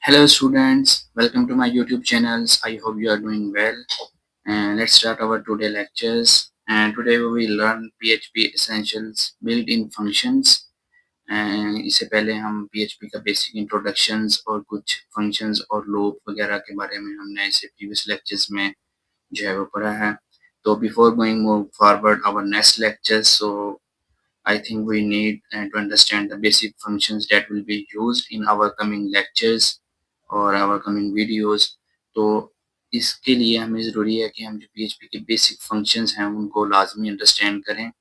Hello students, welcome to my YouTube channels. I hope you are doing well. And let's start our today lectures. And today we will learn PHP essentials built-in functions. And इससे पहले हम PHP का basic introductions और कुछ functions और loop वगैरह के बारे में हमने ऐसे प्रीवियस लेक्चर्स में जो है वो पढ़ा है. तो before going move forward our next lectures, so I think we need to understand the basic functions that will be used in our coming lectures और our coming videos. तो इसके लिए हमें ज़रूरी है कि हम जो PHP के बेसिक फंक्शंस हैं उनको लाजमी अंडरस्टैंड करें.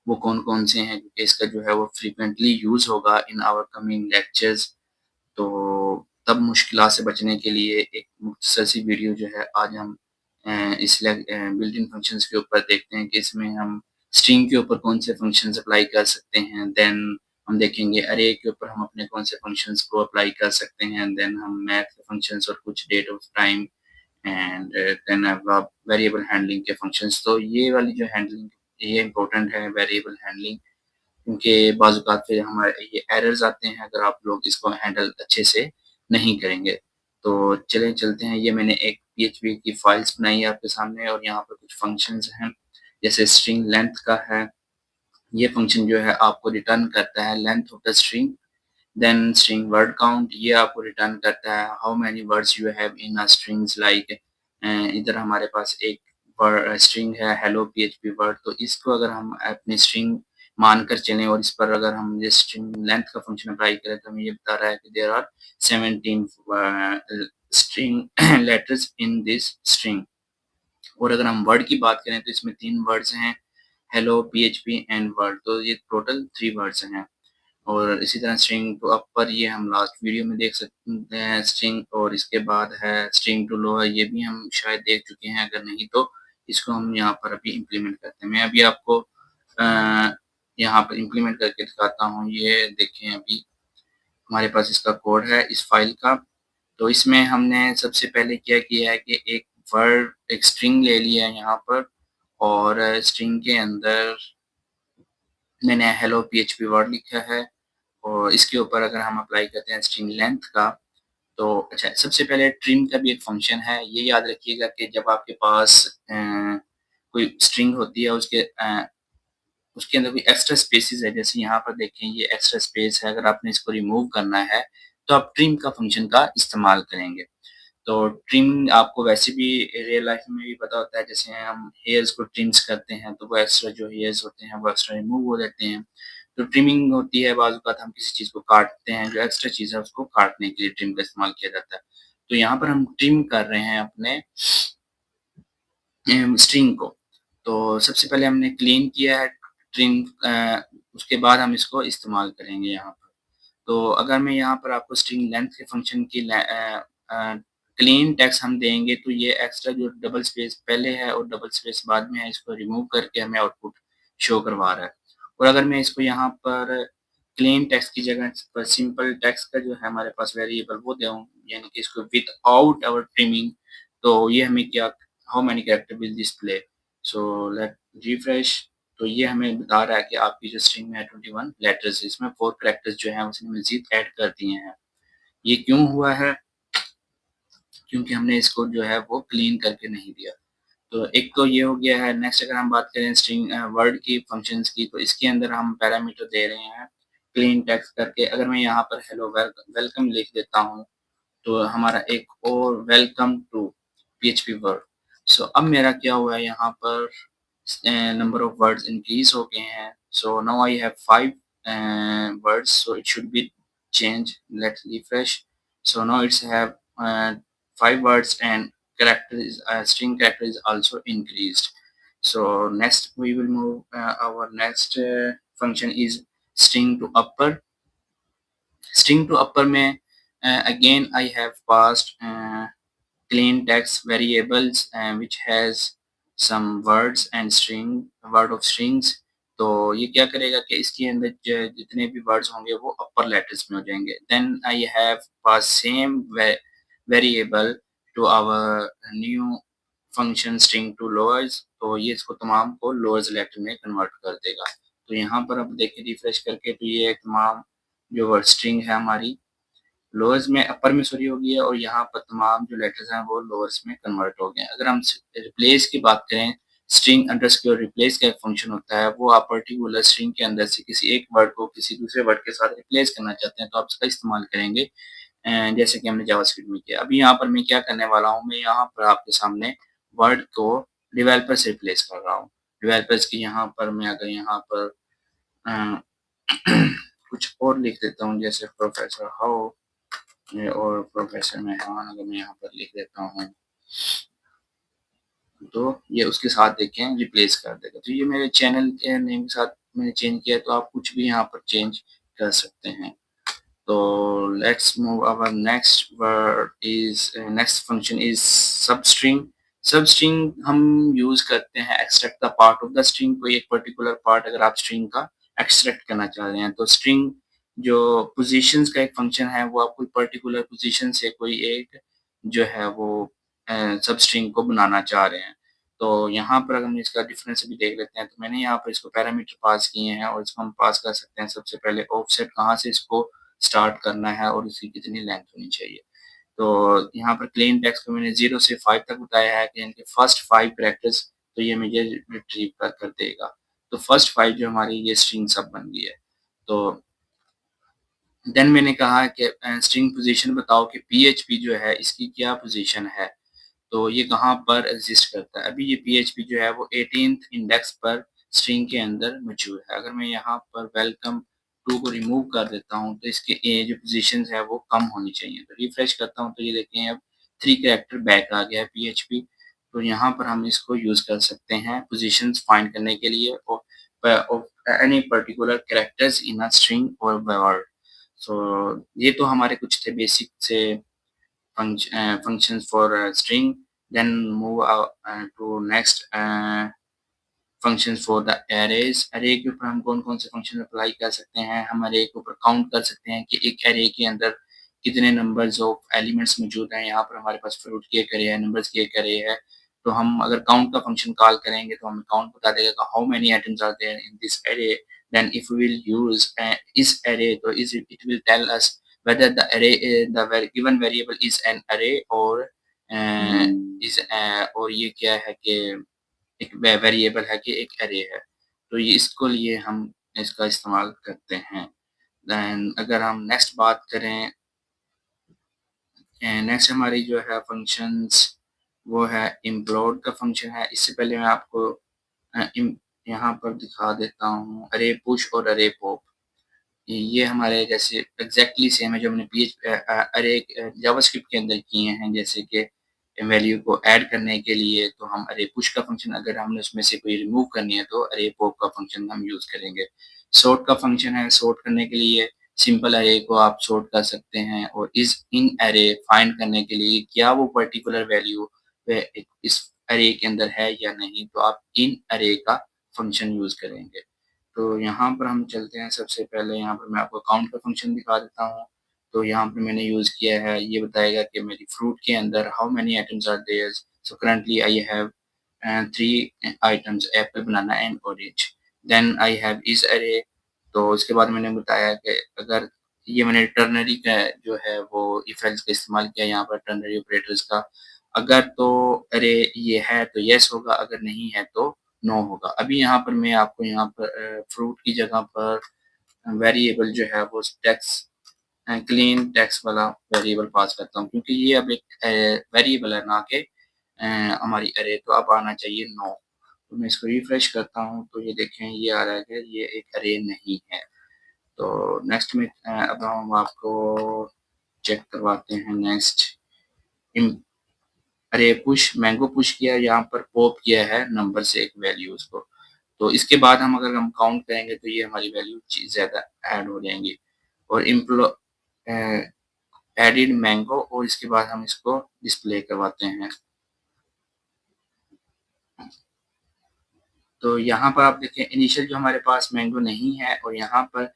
वो कौन-कौन से हैं, क्योंकि इसका जो है वो फ्रीक्वेंटली यूज़ होगा इन आवर कमिंग लेक्चर्स. तो तब मुश्किलात से बचने के लिए एक मुख्तसर सी वीडियो जो है आज हम बिल्ट इन फंक्शंस के ऊपर देखते हैं कि इसमें हम स्ट्रिंग के ऊपर कौन से फंक्शंस अप्लाई कर सकते हैं. देन हम देखेंगे अरे के ऊपर हम अपने कौन से फंक्शंस को अप्लाई कर सकते हैं. देन हम मैथ के फंक्शंस और कुछ date of time and then variable handling के फंक्शंस. तो ये वाली जो हैंडलिंग ये इम्पोर्टेंट है, वेरिएबल हैंडलिंग, क्योंकि बाज़ औक़ात फिर हमारे ये एरर्स आते हैं अगर आप लोग इसको हैंडल अच्छे से नहीं करेंगे. तो चलें चलते हैं. ये मैंने एक पीएचपी की फाइल्स बनाई है आपके सामने और यहाँ पर कुछ फंक्शंस हैं. जैसे स्ट्रिंग लेंथ का है, ये फंक्शन जो है आपको रिटर्न करता है length of the string. Then string word count, ये आपको रिटर्न करता है how many words you have in a strings. Like इधर हमारे पास एक स्ट्रिंग है हेलो पीएचपी वर्ड, तो इसको अगर हम अपनी स्ट्रिंग मानकर चलें और इस पर अगर हम ये स्ट्रिंग लेंथ का फंक्शन अप्लाई करें तो हमें ये बता रहा है कि there are 17 string letters in this string. और अगर हम वर्ड की बात करें तो इसमें 3 वर्ड्स हैं, हेलो पीएचपी एंड वर्ड, तो ये टोटल 3 वर्ड्स हैं. और इसी तरह स्ट्रिंग टू अपर, ये हम लास्ट वीडियो में देख सकते हैं स्ट्रिंग. और इसके बाद है स्ट्रिंग टू लोअर, ये भी हम शायद देख चुके हैं, अगर नहीं तो इसको हम यहाँ पर अभी इम्प्लीमेंट करते हैं. मैं अभी आपको यहाँ पर इम्प्लीमेंट करके दिखाता हूँ. ये देखें, अभी हमारे पास इसका कोड है इस फाइल का. तो इसमें हमने सबसे पहले क्या किया है कि एक वर्ड, एक स्ट्रिंग ले लिया है यहाँ पर, और स्ट्रिंग के अंदर मैंने हेलो पीएचपी वर्ड लिखा है. और इसके ऊपर अगर हम अप्लाई करते हैं स्ट्रिंग लेंथ का, तो अच्छा, सबसे पहले ट्रिम का भी एक फंक्शन है. ये याद रखिएगा कि जब आपके पास कोई स्ट्रिंग होती है उसके अंदर कोई एक्स्ट्रा स्पेसेस है, जैसे यहाँ पर देखें ये एक्स्ट्रा स्पेस है, अगर आपने इसको रिमूव करना है तो आप ट्रिम का फंक्शन का इस्तेमाल करेंगे. तो ट्रिम आपको वैसे भी रियल लाइफ में भी पता होता है, जैसे हम हेयर्स को ट्रिम्स करते हैं तो वो एक्स्ट्रा जो हेयर्स होते हैं वो एक्स्ट्रा रिमूव हो जाते हैं. तो ट्रिमिंग होती है, बाज़ औक़ात हम किसी चीज़ को काटते हैं, जो एक्स्ट्रा चीज़ है उसको काटने के लिए ट्रिम का इस्तेमाल किया जाता है. तो यहाँ पर हम ट्रिम कर रहे हैं अपने स्ट्रिंग को. तो सबसे पहले हमने क्लीन किया है ट्रिम, उसके बाद हम इसको इस्तेमाल करेंगे यहाँ पर. तो अगर मैं यहाँ पर आपको स्ट्रिंग लेंथ के फंक्शन की क्लीन टेक्स्ट हम देंगे तो ये एक्स्ट्रा जो डबल स्पेस पहले है और डबल स्पेस बाद में है, इसको रिमूव करके हमें आउटपुट शो करवा रहा है. और अगर मैं इसको यहाँ पर क्लीन टेक्स्ट की जगह पर सिंपल टेक्स्ट का जो है हमारे पास वेरिएबल वो दूँ, यानी कि इसको विदाउट आवर ट्रिमिंग, तो ये हमें क्या, how many character will display. So let refresh. तो ये हमें बता रहा है कि आपकी जो स्ट्रिंग में है 21 लेटर्स, इसमें 4 कैरेक्टर्स जो हैं उसने मज़ीद ऐड कर दिए हैं. ये क्यों हुआ है? क्योंकि हमने इसको जो है वो क्लीन करके नहीं दिया. तो एक तो ये हो गया है. नेक्स्ट अगर हम बात करें स्ट्रिंग वर्ड की फंक्शंस की, तो इसके अंदर हम पैरामीटर दे रहे हैं क्लीन टेक्स्ट करके. अगर मैं यहाँ पर हेलो वेलकम लिख देता हूँ तो हमारा एक और वेलकम टू पीएचपी वर्ड. सो अब मेरा क्या हुआ है, यहाँ पर number of words increase हो गए हैं. So now I have 5 words, so it should be changed. Let's refresh. So now it's have 5 words and string character is also increased. So next we will move, our next function is string to upper. String to upper में again I have passed clean text variables which has some words and word of strings. तो ये क्या करेगा कि इसके अंदर जितने भी वर्ड्स होंगे वो अपर लेटर्स में हो जाएंगे. Then I have pass same variable to our new function string to lowers, तो ये इसको तमाम को लोअर्स लेटर में कन्वर्ट कर देगा. तो यहाँ पर अब देखिए रिफ्रेश करके, तो ये तमाम जो वर्ड स्ट्रिंग है हमारी लोअर्स में अपर में सॉरी हो गई है और यहाँ पर तमाम जो लेटर्स हैं वो लोअर्स में कन्वर्ट हो गए हैं। अगर हम रिप्लेस की बात करें, स्ट्रिंग अंडरस्कोर रिप्लेस का एक फंक्शन होता है, वो आप पर्टिकुलर स्ट्रिंग के अंदर से किसी एक वर्ड को किसी दूसरे वर्ड के साथ रिप्लेस करना चाहते हैं तो आप इसका इस्तेमाल करेंगे, जैसे कि हमने जावास्क्रिप्ट में किया। अभी यहाँ पर मैं क्या करने वाला हूँ, मैं यहाँ पर आपके सामने वर्ड को डेवलपर से रिप्लेस कर रहा हूँ। डेवलपर्स की यहाँ पर मैं अगर यहाँ पर अ, कुछ और लिख देता हूँ, जैसे प्रोफेसर हाउ और प्रोफेसर मेहमान अगर मैं यहाँ पर लिख देता हूँ तो ये उसके साथ देखें रिप्लेस कर देगा। तो ये मेरे चैनल के नेम के साथ मैंने चेंज किया, तो आप कुछ भी यहाँ पर चेंज कर सकते हैं। तो let's move our next word is next function is substring. Substring हम यूज करते हैं extract the part of the string. कोई एक पर्टिकुलर पार्ट अगर आप स्ट्रिंग का एक्सट्रैक्ट करना चाह रहे हैं तो स्ट्रिंग जो पोजीशंस का एक फंक्शन है वो आप कोई पर्टिकुलर पोजीशन से कोई एक जो है वो सब स्ट्रिंग को बनाना चाह रहे हैं। तो यहाँ पर अगर हम इसका डिफरेंस भी देख लेते हैं तो मैंने यहाँ पर इसको पैरामीटर पास किए हैं और इसको हम पास कर सकते हैं सबसे पहले ऑफसेट कहाँ से इसको स्टार्ट करना है और उसकी कितनी लेंथ होनी चाहिए। तो यहाँ पर प्लेन टेक्स्ट को मैंने 0 से 5 तक बताया है कि इनके फर्स्ट 5 कैरेक्टर्स तो ये मुझे रिट्रीव कर देगा। तो फर्स्ट 5 जो हमारी ये स्ट्रिंग सब बन गई है। तो देन मैंने कहा कि स्ट्रिंग पोजीशन बताओ कि पीएचपी जो है इसकी क्या पोजीशन है, तो ये कहाँ पर एग्जिस्ट करता है। अभी ये पीएचपी जो है वो 18th इंडेक्स पर स्ट्रिंग के अंदर मौजूद है। अगर मैं यहाँ पर वेलकम टू को रिमूव कर देता हूँ तो इसके जो पोजीशन है वो कम होनी चाहिए। तो रिफ्रेश करता हूँ तो ये देखें अब 3 कैरेक्टर बैक आ गया है पीएचपी। तो यहाँ पर हम इसको यूज कर सकते हैं पोजीशंस फाइंड करने के लिए और any particular characters in a string और वर्ड। सो ये तो हमारे कुछ थे बेसिक से functions for a string. Then move to next functions for the arrays. array के ऊपर हम कौन कौन से फंक्शन अप्लाई कर सकते हैं। हम array के ऊपर काउंट कर सकते हैं कि एक array के अंदर कितने नंबर्स ऑफ एलिमेंट्स मौजूद हैं। यहाँ पर हमारे पास फ्रूट की एक array है, नंबर्स की एक array है। तो हम अगर काउंट का फंक्शन कॉल करेंगे तो हमें काउंट बता देगा how many items are there in this array. Then if we will use is array, so is it will tell us whether the array given variable is an array or is और ये क्या है कि एक variable है कि एक array है। तो ये इसको लिए हम इसका इस्तेमाल करते हैं। देन अगर हम नेक्स्ट बात करें, नेक्स्ट हमारी जो है फंक्शंस वो है इम्प्लोड का फंक्शन है। इससे पहले मैं आपको यहाँ पर दिखा देता हूँ अरे पुश और अरे पॉप। ये हमारे जैसे एग्जैक्टली सेम है जो हमने अरे जावास्क्रिप्ट के अंदर किए हैं। जैसे कि वैल्यू को ऐड करने के लिए तो हम अरे पुश का फंक्शन, अगर हमने उसमें से कोई रिमूव करनी है तो अरे पॉप का फंक्शन हम यूज करेंगे। सॉर्ट का फंक्शन है, सॉर्ट करने के लिए सिंपल अरे को आप सॉर्ट कर सकते हैं और इस इन अरे फाइंड करने के लिए क्या वो पर्टिकुलर वैल्यू इस अरे के अंदर है या नहीं, तो आप इन अरे का फंक्शन यूज करेंगे। तो यहाँ पर हम चलते हैं, सबसे पहले यहाँ पर मैं आपको काउंट का फंक्शन दिखा देता हूँ। तो यहाँ पर मैंने यूज़ किया है, ये बताएगा कि मेरी फ्रूट के अंदर how many items are there. So currently I have 3 items apple, banana and orange. Then I have इस अरे। तो उसके बाद मैंने बताया कि अगर ये मैंने टर्नरी का जो है वो इफ एल्स का इस्तेमाल किया यहाँ पर टर्नरी ऑपरेटर्स का। अगर तो अरे ये है तो यस होगा, अगर नहीं है तो नो होगा। अभी यहाँ पर मैं आपको यहाँ पर फ्रूट की जगह पर वेरिएबल जो है वो टेक्स्ट क्लीन टेक्स्ट वाला वेरिएबल पास करता हूँ, क्योंकि ये अब एक वेरिएबल है ना कि हमारी अरे। तो अब आना चाहिए नो। तो मैं इसको रिफ्रेश करता हूँ तो ये देखें ये आ रहा है कि ये एक अरे नहीं है। तो नेक्स्ट में अब हम आपको चेक करवाते हैं नेक्स्ट। अरे पुश मैंगो पुश किया, यहाँ पर पॉप किया है नंबर से एक वैल्यू उसको। तो इसके बाद हम अगर हम काउंट करेंगे तो ये हमारी वैल्यू ज़्यादा ऐड हो जाएंगी। और एडिड मैंगो और इसके बाद हम इसको डिस्प्ले करवाते हैं। तो यहाँ पर आप देखें इनिशियल जो हमारे पास मैंगो नहीं है और यहाँ पर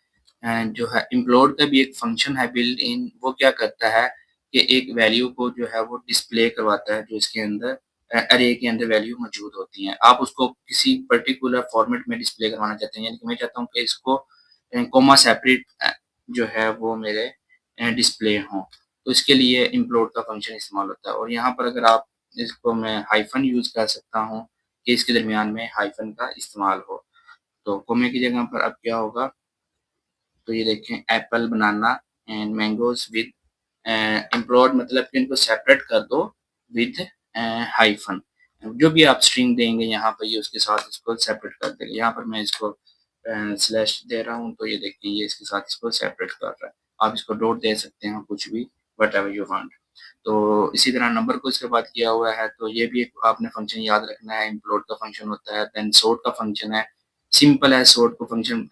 जो है इम्प्लोड का भी एक फंक्शन है बिल्ट इन। वो क्या करता है कि एक वैल्यू को जो है वो डिस्प्ले करवाता है जो इसके अंदर अरे के अंदर वैल्यू मौजूद होती हैं। आप उसको किसी पर्टिकुलर फॉर्मेट में डिस्प्ले करवाना चाहते हैं, यानी कि मैं चाहता हूँ कि इसको कोमा सेपरेट जो है वो मेरे डिस्प्ले हों, तो इसके लिए implode का फंक्शन इस्तेमाल होता है। और यहाँ पर अगर आप इसको मैं हाइफन यूज़ कर सकता हूँ कि इसके दरमियान में हाइफन का इस्तेमाल हो। तो कोमे की जगह पर अब क्या होगा, तो ये देखें Apple, banana and mangoes with employed, मतलब कि इनको सेपरेट कर दो विद हाइफन। जो भी आप स्ट्रिंग देंगे यहाँ पर ये उसके साथ इसको सेपरेट कर देगा। यहाँ पर मैं इसको स्लैश दे रहा हूँ, तो ये देखिए ये इसके साथ इसको सेपरेट कर रहा है। आप इसको डॉट दे सकते हैं, कुछ भी, व्हाटएवर यू वांट। तो इसी तरह नंबर को इसके बाद किया हुआ है, तो ये भी एक आपने फंक्शन याद रखना है। इम्प्लोड का फंक्शन होता है, देन सोर्ट का फंक्शन है। सिंपल है, सोर्ट को फंक्शन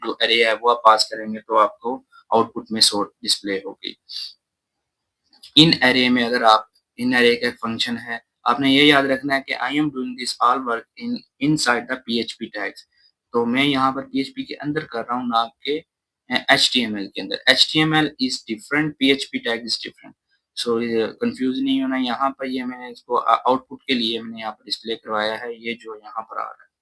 जो अरे है वो आप पास करेंगे तो आपको आउटपुट में सोर्ट डिस्प्ले होगी। इन अरे में अगर आप इन अरे का फंक्शन है, आपने ये याद रखना है कि I am doing this all work in inside the PHP tags. तो मैं यहाँ पर पीएचपी के अंदर कर रहा हूँ, ना कि एचटीएमएल के अंदर। HTML is different, PHP tag is different. So confuse नहीं होना। यहाँ पर ये मैंने इसको आउटपुट के लिए मैंने यहाँ पर डिस्प्ले करवाया है, ये जो यहाँ पर आ रहा है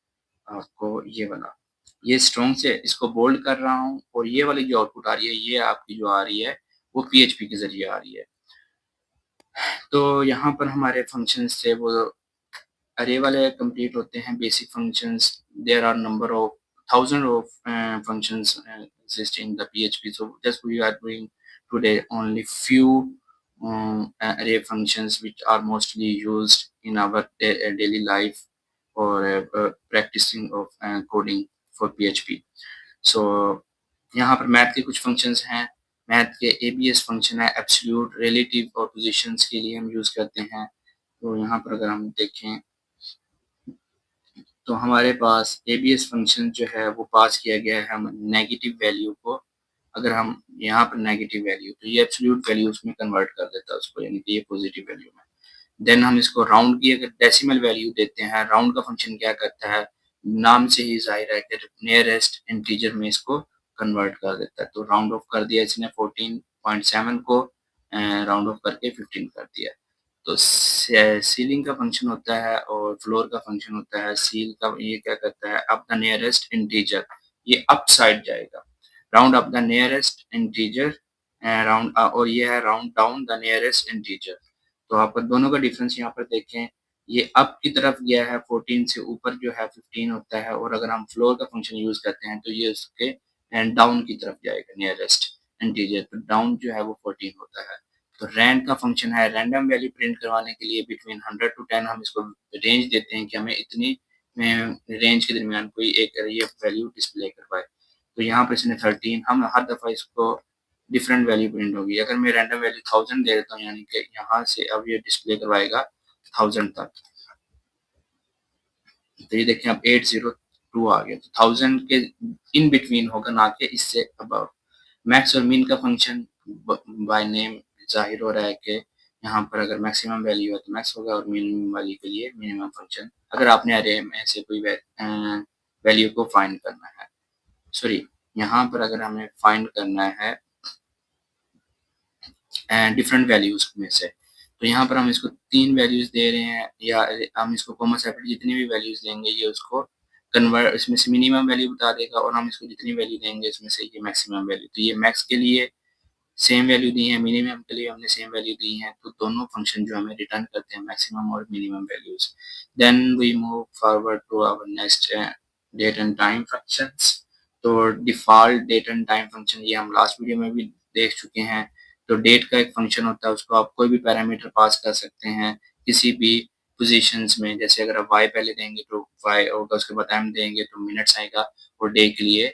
आपको ये वाला, ये स्ट्रॉन्ग से इसको बोल्ड कर रहा हूँ, और ये वाली जो आउटपुट आ रही है ये आपकी जो आ रही है वो पीएचपी के जरिए आ रही है। तो यहाँ पर हमारे फंक्शंस थे वो अरे वाले कंप्लीट होते हैं। Basic functions, there are number of thousand of functions exist in the PHP. So just we are doing today only few array functions which are mostly used in our daily life or practicing of coding for PHP. So यहाँ पर math के कुछ functions हैं। Math के ABS function है, absolute, relative और positions के लिए हम यूज़ करते हैं। तो यहाँ पर अगर हम देखें तो हमारे पास एबीएस फंक्शन जो है वो पास किया गया है हम नेगेटिव वैल्यू को। अगर हम यहाँ पर नेगेटिव वैल्यू, तो ये एब्सोल्यूट वैल्यू उसमें कन्वर्ट कर देता है उसको, यानी कि ये पॉजिटिव वैल्यू में। देन हम इसको राउंड की अगर डेसिमल वैल्यू देते हैं, राउंड का फंक्शन क्या करता है, नाम से ही जाहिर है कि नियरेस्ट इंटीजर में इसको कन्वर्ट कर देता है। तो राउंड ऑफ कर दिया इसने 14.7 को, राउंड ऑफ करके 15 कर दिया। तो सीलिंग का फंक्शन होता है और फ्लोर का फंक्शन होता है। सील का ये क्या करता है, अप द नियरेस्ट इंटीजर, ये अप साइड जाएगा। Round up the nearest integer, round, और ये है round down the nearest integer. तो आप दोनों का डिफरेंस यहाँ पर देखें, ये अप की तरफ गया है 14 से, ऊपर जो है 15 होता है। और अगर हम फ्लोर का फंक्शन यूज करते हैं तो ये उसके डाउन की तरफ जाएगा नियरेस्ट इंटीजर, तो डाउन जो है वो 14 होता है। तो रैंड का फंक्शन है, रैंडम वैल्यू प्रिंट करवाने के लिए बिटवीन 100 to 10 हम इसको रेंज देते हैं कि हमें इतनी रेंज के दरमियान कोई एक ये वैल्यू डिस्प्ले करवाए। तो यहाँ पर इसने 13, हम हर दफ़ा इसको डिफरेंट वैल्यू प्रिंट होगी। अगर मैं रैंडम वैल्यू 1000 दे देता हूँ, यानी कि यहाँ से अब ये डिस्प्ले करवाएगा 1000 तक। तो ये देखें अब 802 आ गया, तो 1000 के इन बिटवीन होगा, ना कि इससे अबव। मैक्स और मिन का फंक्शन बाय नेम जाहिर हो रहा है कि यहाँ पर अगर मैक्सिमम वैल्यू है तो मैक्स होगा, और मिनिमम वाली के लिए मिनिमम फंक्शन, अगर आपने अरे में से कोई वैल्यू को फाइंड करना है। सॉरी, यहाँ पर अगर हमें फाइंड करना है डिफरेंट वैल्यूज में से, तो यहाँ पर हम इसको 3 वैल्यूज दे रहे हैं, या हम इसको कॉमा सेपरेट जितनी भी वैल्यूज देंगे ये उसको कन्वर्ट, इसमें से मिनिमम वैल्यू बता देगा, और हम इसको जितनी वैल्यू देंगे इसमें से ये मैक्सिमम वैल्यू। तो ये मैक्स के लिए सेम वैल्यू दी है, मिनिमम के लिए हमने सेम वैल्यू दी है, तो दोनों फंक्शन जो हमें रिटर्न करते हैं मैक्सिमम और minimum values. Then we move forward to our next date and time functions. तो default date and time function ये हम लास्ट वीडियो में भी देख चुके हैं। तो डेट का एक फंक्शन होता है, उसको आप कोई भी पैरामीटर पास कर सकते हैं किसी भी पोजीशंस में। जैसे अगर आप वाई पहले देंगे तो वाई होगा, उसके बाद टाइम देंगे तो मिनट्स आएगा, और डे के लिए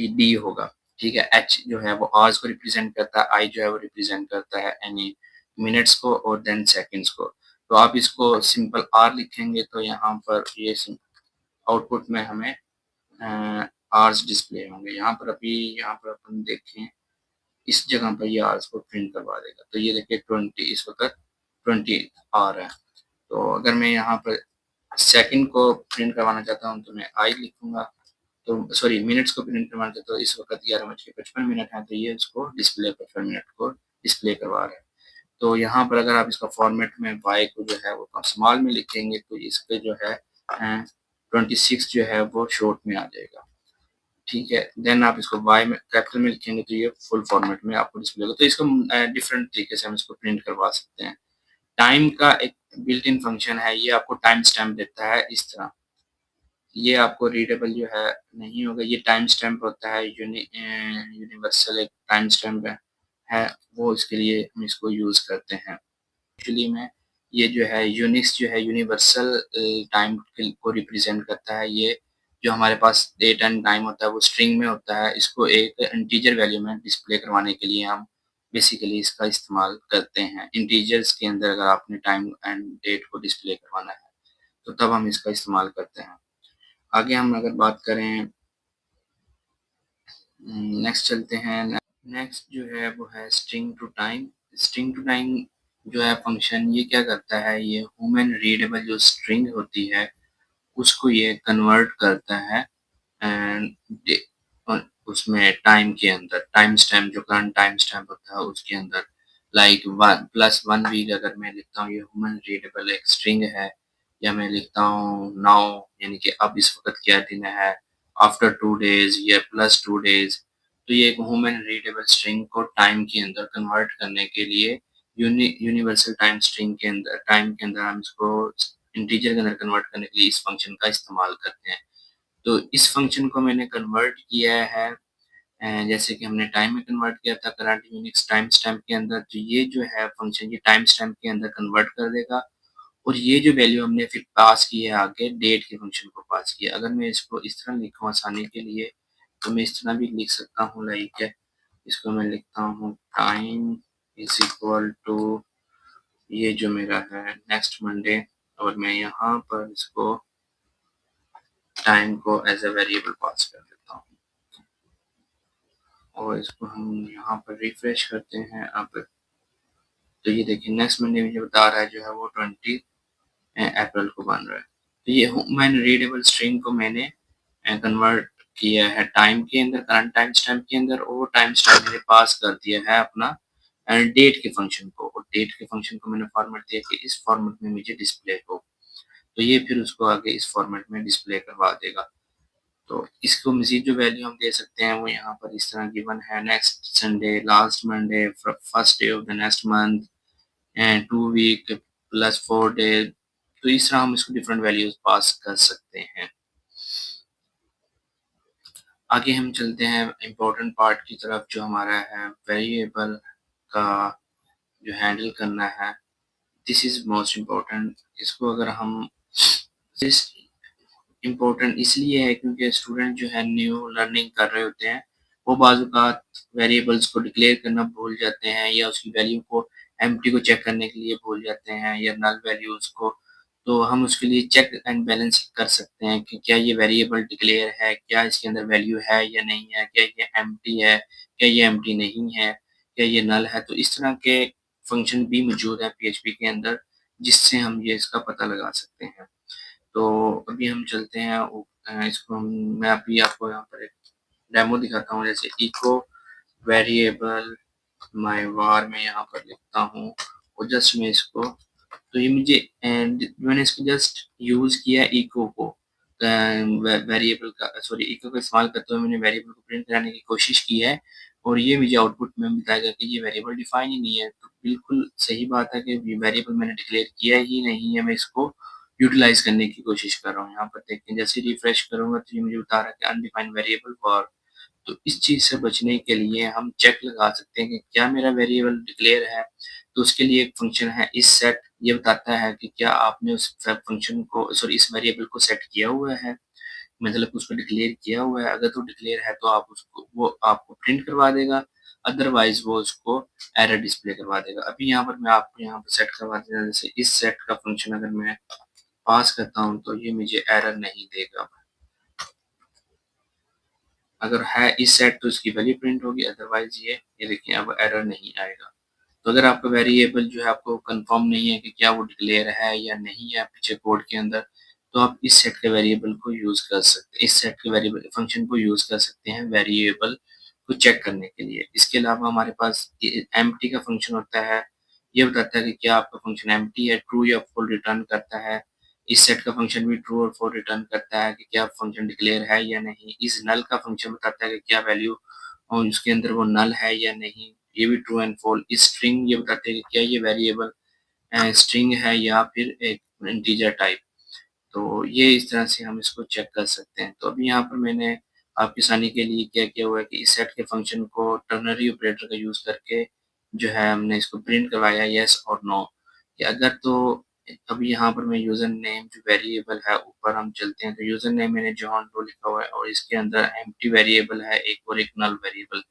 डी होगा। ठीक है, एच जो है वो आवर्स को रिप्रेजेंट करता है, आई जो है वो रिप्रेजेंट करता है एनी मिनट्स को, और देन सेकंड्स को। तो आप इसको सिंपल आर लिखेंगे तो यहाँ पर ये आउटपुट में हमें आवर्स डिस्प्ले होंगे। यहाँ पर अभी यहाँ पर अपन देखें इस जगह पर ये आवर्स को प्रिंट करवा देगा। तो ये देखिए 20 इस वक्त 20 आ रहा है। तो अगर मैं यहाँ पर सेकंड को प्रिंट करवाना चाहता हूँ तो मैं आई लिखूंगा। तो सॉरी, मिनट्स को प्रिंट करवाना चाहता हूँ, इस वक्त 11:55 है, तो ये इसको डिस्प्ले 55 मिनट को डिस्प्ले करवा रहा है। तो यहाँ पर अगर आप इसका फॉर्मेट में वाई को जो है वो स्मॉल में लिखेंगे तो इस पे जो है 26 जो है वो शॉर्ट में आ जाएगा। ठीक है। देन आप इसको वाई में कैपिटल में लिखेंगे तो ये फुल फॉर्मेट में आपको डिस्प्ले होगा। तो इसको डिफरेंट तरीके से हम इसको प्रिंट करवा सकते हैं। टाइम का एक बिल्ट इन फंक्शन है, ये आपको टाइम स्टैम्प देता है इस तरह। ये आपको रीडेबल जो है नहीं होगा, ये टाइम स्टैम्प होता है, यूनिवर्सल एक टाइम स्टैम्प है, वो इसके लिए हम इसको यूज़ करते हैं। एक्चुअली में ये जो है यूनिक्स जो है यूनिवर्सल टाइम को रिप्रेजेंट करता है। ये जो हमारे पास डेट एंड टाइम होता है वो स्ट्रिंग में होता है, इसको एक इंटीजर वैल्यू में डिस्प्ले करवाने के लिए हम बेसिकली इसका इस्तेमाल करते हैं। इंटीजर्स के अंदर अगर आपने टाइम एंड डेट को डिस्प्ले करवाना है तो तब हम इसका इस्तेमाल करते हैं। आगे हम अगर बात करें, नेक्स्ट चलते हैं। नेक्स्ट जो है वो है string to time. String to time जो है फंक्शन, ये क्या करता है, ये ह्यूमन रीडेबल जो स्ट्रिंग होती है उसको ये कन्वर्ट करता है एंड उसमें टाइम के अंदर टाइम स्टैम्प जो करंट टाइम स्टैम्प होता है उसके अंदर, like one plus one week अगर मैं लिखता हूँ ये ह्यूमन रीडेबल एक स्ट्रिंग है, या मैं लिखता हूँ नाउ यानी कि अब इस वक्त क्या दिन है, आफ्टर 2 डेज या प्लस 2 डेज, तो ये एक ह्यूमन रीडेबल स्ट्रिंग को टाइम के अंदर कन्वर्ट करने के लिए यूनिवर्सल टाइम स्ट्रिंग के अंदर टाइम के अंदर हम इसको इंटीजर के अंदर कन्वर्ट करने के लिए इस फंक्शन का इस्तेमाल करते हैं। तो इस फंक्शन को मैंने कन्वर्ट किया है जैसे कि हमने टाइम में कन्वर्ट किया था करंट यूनिक्स टाइम स्टैम्प के अंदर, तो ये जो है फंक्शन ये टाइम स्टैम्प के अंदर कन्वर्ट कर देगा। और ये जो वैल्यू हमने फिर पास की है आगे डेट के फंक्शन को पास किया। अगर मैं इसको इस तरह लिखूँ आसानी के लिए तो मैं इस तरह भी लिख सकता हूँ, लाइक है इसको मैं लिखता हूँ टाइम इज इक्वल टू ये जो मेरा है नेक्स्ट मंडे, और मैं यहाँ पर इसको टाइम को एज अ वेरिएबल पास कर देता हूँ और इसको हम यहाँ पर रिफ्रेश करते हैं। अब तो ये देखिए नेक्स्ट मंडे मुझे बता रहा है जो है वो 20 अप्रैल को बन रहा है। तो ये मैंने रीडेबल स्ट्रिंग को मैंने कन्वर्ट किया है टाइम के अंदर करंट टाइम स्टैम्प के अंदर, और वो टाइम स्टैम्प मैंने पास कर दिया है अपना डेट के फंक्शन को, और डेट के फंक्शन को मैंने फॉर्मेट दिया कि इस फॉर्मेट में मुझे डिस्प्ले हो, तो ये फिर उसको आगे इस फॉर्मेट में डिस्प्ले करवा देगा। तो इसको मज़ीद जो वैल्यू हम दे सकते हैं वो यहाँ पर इस तरह गिवन है, next Sunday, last Monday, first day of the next month and 2 week plus 4 day. तो इस तरह हम इसको डिफरेंट वैल्यूज पास कर सकते हैं। आगे हम चलते हैं इम्पोर्टेंट पार्ट की तरफ जो हमारा है वेरिएबल का जो हैंडल करना है। This is most important. इसको अगर हम इस इम्पोर्टेंट इसलिए है क्योंकि स्टूडेंट जो है न्यू लर्निंग कर रहे होते हैं, वो बाज़-औक़ात वेरिएबल्स को डिक्लेयर करना भूल जाते हैं या उसकी वैल्यू को एम्प्टी को चेक करने के लिए भूल जाते हैं या नल वैल्यूज़ को। तो हम उसके लिए चेक एंड बैलेंस कर सकते हैं कि क्या ये वेरिएबल डिक्लेयर है, क्या इसके अंदर वैल्यू है या नहीं है, क्या ये एम्प्टी है, क्या ये एम्प्टी नहीं है, क्या ये नल है। तो इस तरह के फंक्शन भी मौजूद है पीएचपी के अंदर जिससे हम ये इसका पता लगा सकते हैं। तो अभी हम चलते हैं इसको मैं अभी आपको यहाँ पर एक डेमो दिखाता हूँ। जैसे इको वेरिएबल माय var मैं यहाँ पर लिखता हूँ और जस्ट मैं इसको, तो ये मुझे मैंने इसको जस्ट यूज़ किया इको को वेरिएबल का सॉरी इको का इस्तेमाल करते हुए मैंने वेरिएबल को प्रिंट कराने की कोशिश की है, और ये मुझे आउटपुट में बताएगा कि ये वेरिएबल डिफाइन ही नहीं है। तो बिल्कुल सही बात है कि ये वेरिएबल मैंने डिक्लेयर किया ही नहीं है, मैं इसको यूटिलाइज करने की कोशिश कर रहा हूँ। यहाँ पर देखते हैं जैसे रिफ्रेश करूंगा तो ये मुझे बता रहा है कि अनडिफाइंड वेरिएबल फॉर। तो इस चीज़ से बचने के लिए हम चेक लगा सकते हैं कि क्या मेरा वेरिएबल डिक्लेयर है। तो उसके लिए एक फंक्शन है इस सेट, ये बताता है कि क्या आपने उस फंक्शन को सॉरी इस वेरिएबल को सेट किया हुआ है, मतलब उसको डिक्लेयर किया हुआ है। अगर तो डिक्लेयर है तो आप उसको वो आपको प्रिंट करवा देगा, अदरवाइज वो उसको एरर डिस्प्ले करवा देगा। अभी यहाँ पर मैं आपको यहाँ पर सेट करवा देता, जैसे इस सेट का फंक्शन अगर मैं पास करता हूँ तो ये मुझे एरर नहीं देगा। अगर है इस सेट तो इसकी वैल्यू प्रिंट होगी, अदरवाइज ये देखिए अब एरर नहीं आएगा। तो अगर आपका वेरिएबल जो है आपको कंफर्म नहीं है कि क्या वो डिक्लेयर है या नहीं है पीछे कोड के अंदर, तो आप इस सेट के वेरिएबल को यूज़ कर सकते हैं, इस सेट के वेरिएबल फंक्शन को यूज़ कर सकते हैं वेरिएबल को चेक करने के लिए। इसके अलावा हमारे पास एम्प्टी का फंक्शन होता है, ये बताता है कि क्या आपका फंक्शन एम्प्टी है, ट्रू या फुल रिटर्न करता है। इस सेट का फंक्शन भी ट्रू और फॉल्स रिटर्न करता है कि क्या फंक्शन डिक्लेयर है या नहीं। इस नल का फंक्शन बताता है कि क्या वैल्यू और उसके अंदर वो नल है या नहीं, ये भी ट्रू एंड फॉल्स। इस स्ट्रिंग ये बताते हैं कि क्या ये वेरिएबल स्ट्रिंग है या फिर एक इंटीजर टाइप। तो ये इस तरह से हम इसको चेक कर सकते हैं। तो अभी यहाँ पर मैंने आपकी आसानी के लिए क्या किया हुआ है कि इस सेट के फंक्शन को टर्नरी ऑपरेटर का यूज़ करके जो है हमने इसको प्रिंट करवाया येस और नो, कि अगर तो अभी यहाँ पर मैं यूज़र नेम जो वेरिएबल है ऊपर हम चलते हैं तो यूज़र नेम मैंने जॉन डो लिखा हुआ है और इसके अंदर एम्प्टी वेरिएबल है एक और एक नल वेरिएबल।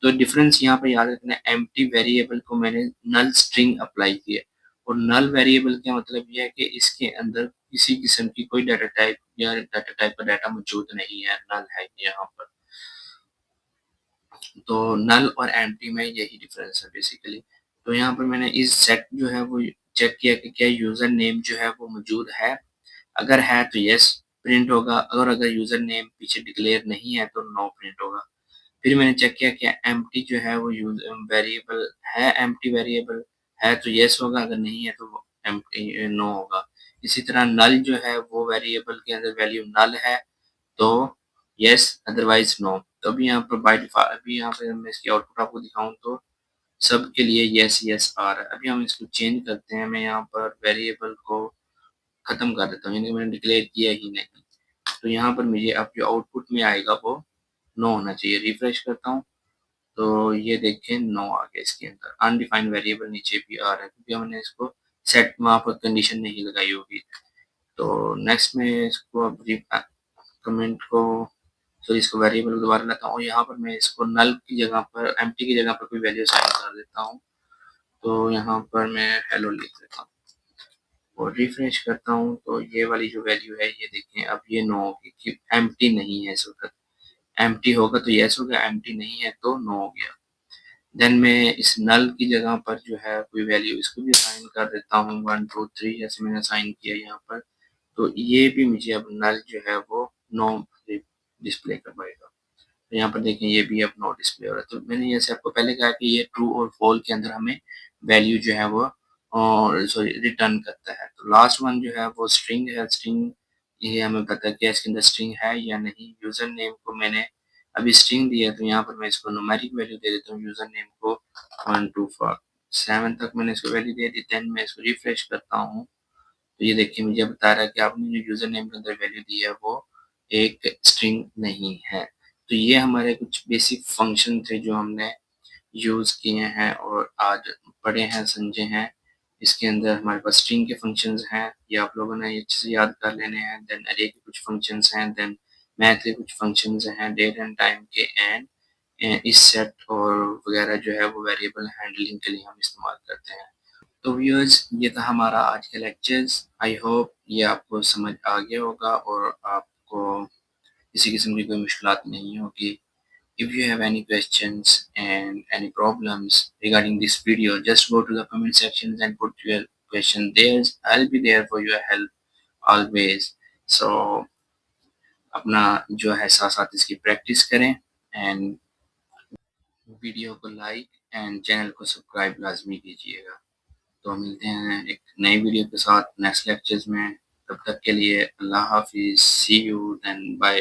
तो डिफरेंस यहाँ पे याद रखना है, एम्प्टी वेरिएबल को मैंने नल स्ट्रिंग अप्लाई की है और नल वेरिएबल का मतलब ये है कि इसके अंदर किसी किस्म की कोई डाटा टाइप या डाटा टाइप का डाटा मौजूद नहीं है, नल है यहाँ पर। तो नल और एम्प्टी में यही डिफरेंस है बेसिकली। तो यहाँ पर मैंने इस सेट जो है वो चेक किया कि क्या यूजर नेम जो है वो मौजूद है, अगर है तो यस प्रिंट होगा, और अगर यूजर नेम पीछे डिक्लेयर नहीं है तो नो प्रिंट होगा। फिर मैंने चेक किया कि एम्प्टी जो है वो यूज वेरिएबल है, एम्प्टी वेरिएबल है तो यस होगा, अगर नहीं है तो एम्प्टी नो होगा। इसी तरह नल जो है वो वेरिएबल के अंदर वैल्यू नल है तो यस अदरवाइज नो। तो अभी यहाँ पर बाय डिफॉल्ट अभी यहाँ पे मैं इसकी आउटपुट आपको दिखाऊं तो सब के लिए यस यस आ रहा है। अभी हम इसको चेंज करते हैं, मैं यहाँ पर वेरिएबल को खत्म कर देता हूँ, यानी कि मैंने डिक्लेयर किया ही नहीं। तो यहाँ पर मुझे अब जो आउटपुट में आएगा वो नो होना चाहिए। रिफ्रेश करता हूँ तो ये देखें नो आ गया, इसके अंदर अनडिफाइंड वेरिएबल नीचे भी आ रहा है क्योंकि हमने इसको सेट वहाँ पर कंडीशन नहीं लगाई होगी। तो नेक्स्ट में इसको अब कमेंट को सॉरी इसको वेरिएबल दोबारा लेता हूँ, यहाँ पर मैं इसको नल की जगह पर एम्प्टी की जगह पर कोई वैल्यू साइन कर देता हूँ। तो यहाँ पर मैं हेलो लिख देता हूँ और रिफ्रेश करता हूँ तो ये वाली जो वैल्यू है ये देखें अब ये नो होगी कि एम्प्टी नहीं है इस वक्त। एम्प्टी होगा तो यस हो गया, एम्प्टी नहीं है तो नो हो गया। देन मैं इस नल की जगह पर जो है कोई वैल्यू इसको भी असाइन कर देता हूँ 1 2 3 जैसे मैंने असाइन किया यहाँ पर। तो ये भी मुझे अब नल जो है वो नो डिस्प्ले करवाएगा। तो यहाँ पर देखें ये भी अब नो डिस्प्ले हो रहा है। तो मैंने जैसे आपको पहले कहा कि ये ट्रू और फॉल्स के अंदर हमें वैल्यू जो है वो और सॉरी रिटर्न करता है। तो लास्ट वन जो है वो स्ट्रिंग है। स्ट्रिंग ये हमें पता है कि इसके अंदर स्ट्रिंग है या नहीं। यूजर नेम को मैंने अभी स्ट्रिंग दिया है तो यहाँ पर मैं इसको न्यूमेरिक वैल्यू दे देता हूँ। यूजर नेम को 1 2 4 7 तक मैंने इसको वैल्यू दे दी। देन मैं इसको रिफ्रेश करता हूँ तो ये देखिए मुझे बता रहा है कि आपने जो यूजर नेम के अंदर वैल्यू दी है वो एक स्ट्रिंग नहीं है। तो ये हमारे कुछ बेसिक फंक्शन थे जो हमने यूज किए हैं और आज पढ़े हैं समझे हैं। इसके अंदर हमारे पास स्ट्रिंग के फंक्शंस हैं, ये आप लोगों ने अच्छे से याद कर लेने हैं। देन अरे के कुछ फंक्शंस हैं, देन मैथ के कुछ फंक्शंस हैं, डेट एंड टाइम के, एंड इस सेट और वगैरह जो है वो वेरिएबल हैंडलिंग के लिए हम इस्तेमाल करते हैं। तो व्यूअर्स ये था हमारा आज का लेक्चर्स। आई होप ये आपको समझ आ गया होगा और आपको किसी किस्म की कोई मुश्किलात नहीं होगी। If you have any questions and any problems regarding this video, just go to the comment sections and put your question there. I'll be there for your help always. So अपना जो है साथ साथ इसकी प्रैक्टिस करें and video को like and channel को subscribe लाजमी कीजिएगा। तो मिलते हैं एक नई वीडियो के साथ नेक्स्ट लेक्चर्स में। तब तक के लिए अल्लाह हाफिज़, सी यू देन बाय।